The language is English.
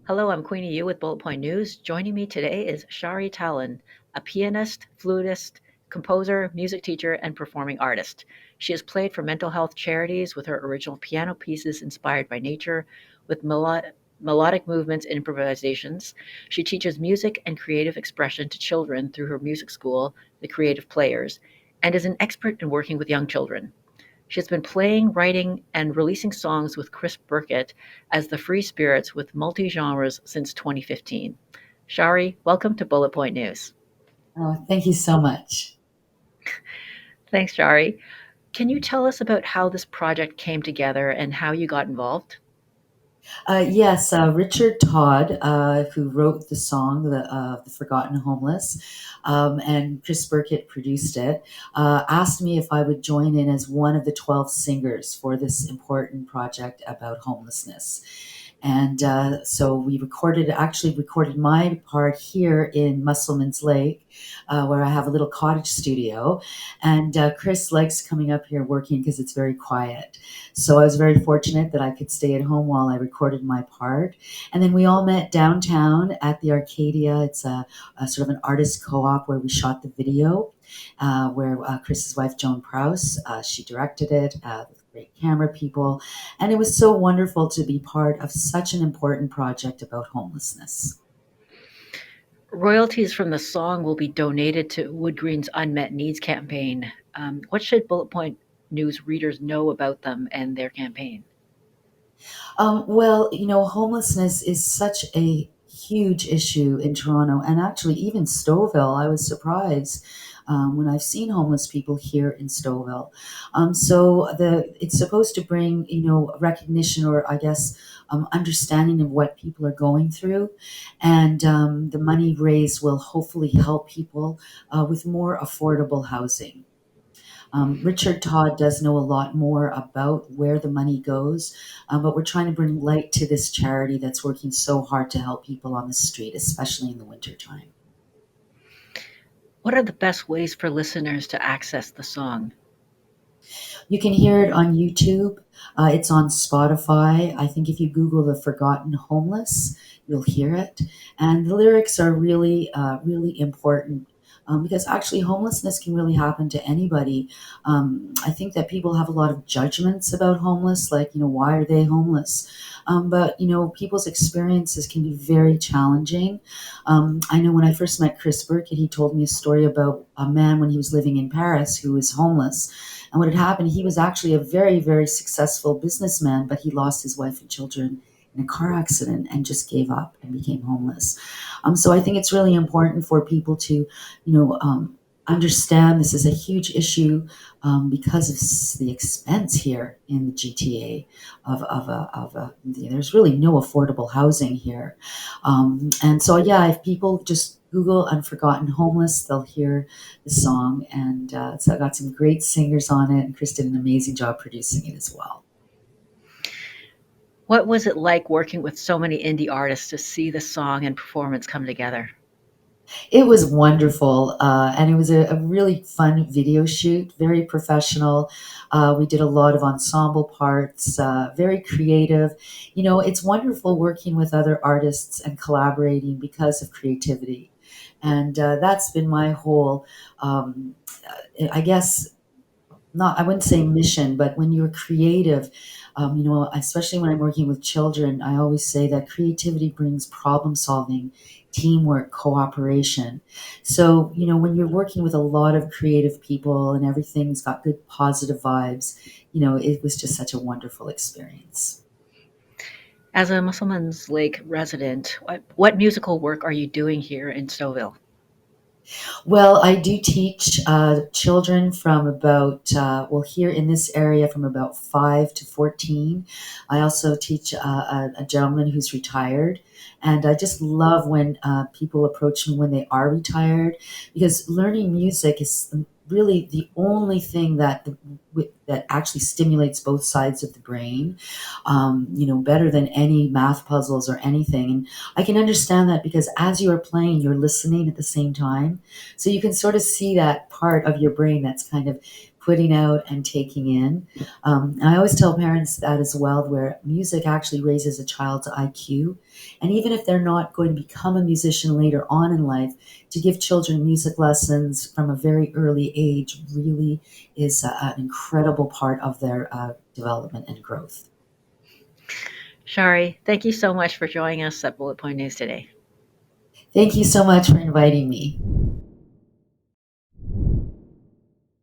Hello, I'm Queenie Yu with Bullet Point News. Joining me today is Shari Tallon, a pianist, flutist, composer, music teacher, and performing artist. She has played for mental health charities with her original piano pieces inspired by nature, with melodic movements and improvisations. She teaches music and creative expression to children through her music school, The Creative Players, and is an expert in working with young children. She has been playing, writing, and releasing songs with Chris Birkett as the Free Spirits with multi genres since 2015. Shari, welcome to Bullet Point News. Oh, thank you so much. Thanks, Shari. Can you tell us about how this project came together and how you got involved? Yes, Richard Todd, who wrote the song, the Forgotten Homeless, and Chris Birkett produced it, asked me if I would join in as one of the 12 singers for this important project about homelessness. And so we actually recorded my part here in Musselman's Lake, where I have a little cottage studio. And Chris likes coming up here working because it's very quiet. So I was very fortunate that I could stay at home while I recorded my part. And then we all met downtown at the Arcadia. It's a sort of an artist co-op where we shot the video, where Chris's wife, Joan Prouse, she directed it with great camera people. And it was so wonderful to be part of such an important project about homelessness. Royalties from the song will be donated to Wood Green's Unmet Needs campaign. What should Bullet Point News readers know about them and their campaign? Well, homelessness is such a huge issue in Toronto and actually even Stouffville. I was surprised when I've seen homeless people here in Stouffville. So it's supposed to bring, recognition or I guess understanding of what people are going through, and the money raised will hopefully help people with more affordable housing. Richard Todd does know a lot more about where the money goes, but we're trying to bring light to this charity that's working so hard to help people on the street, especially in the wintertime. What are the best ways for listeners to access the song? You can hear it on YouTube. It's on Spotify. I think if you Google the Forgotten Homeless, you'll hear it. And the lyrics are really, really important. Because actually, homelessness can really happen to anybody. I think that people have a lot of judgments about homeless, like, why are they homeless? But, people's experiences can be very challenging. I know when I first met Chris Birkett, he told me a story about a man when he was living in Paris who was homeless. And what had happened, he was actually a very, very successful businessman, but he lost his wife and children in a car accident and just gave up and became homeless. So I think it's really important for people to, understand this is a huge issue because of the expense here in the GTA there's really no affordable housing here. And so, yeah, if people just Google Unforgotten Homeless, they'll hear the song. And so I got some great singers on it, and Chris did an amazing job producing it as well. What was it like working with so many indie artists to see the song and performance come together? It was wonderful, and it was a really fun video shoot, very professional. We did a lot of ensemble parts, very creative. It's wonderful working with other artists and collaborating because of creativity. And that's been my whole, I guess, not I wouldn't say mission, but when you're creative, especially when I'm working with children, I always say that creativity brings problem solving, teamwork, cooperation. So, when you're working with a lot of creative people and everything's got good positive vibes, it was just such a wonderful experience. As a Musselman's Lake resident, what musical work are you doing here in Stouffville? Well, I do teach children from well, here in this area from about 5 to 14. I also teach a gentleman who's retired. And I just love when people approach me when they are retired, because learning music is really the only thing that actually stimulates both sides of the brain, better than any math puzzles or anything. And I can understand that because as you are playing, you're listening at the same time, so you can sort of see that part of your brain that's kind of putting out and taking in. And I always tell parents that as well, where music actually raises a child's IQ. And even if they're not going to become a musician later on in life, to give children music lessons from a very early age really is an incredible part of their development and growth. Shari, thank you so much for joining us at Bullet Point News today. Thank you so much for inviting me.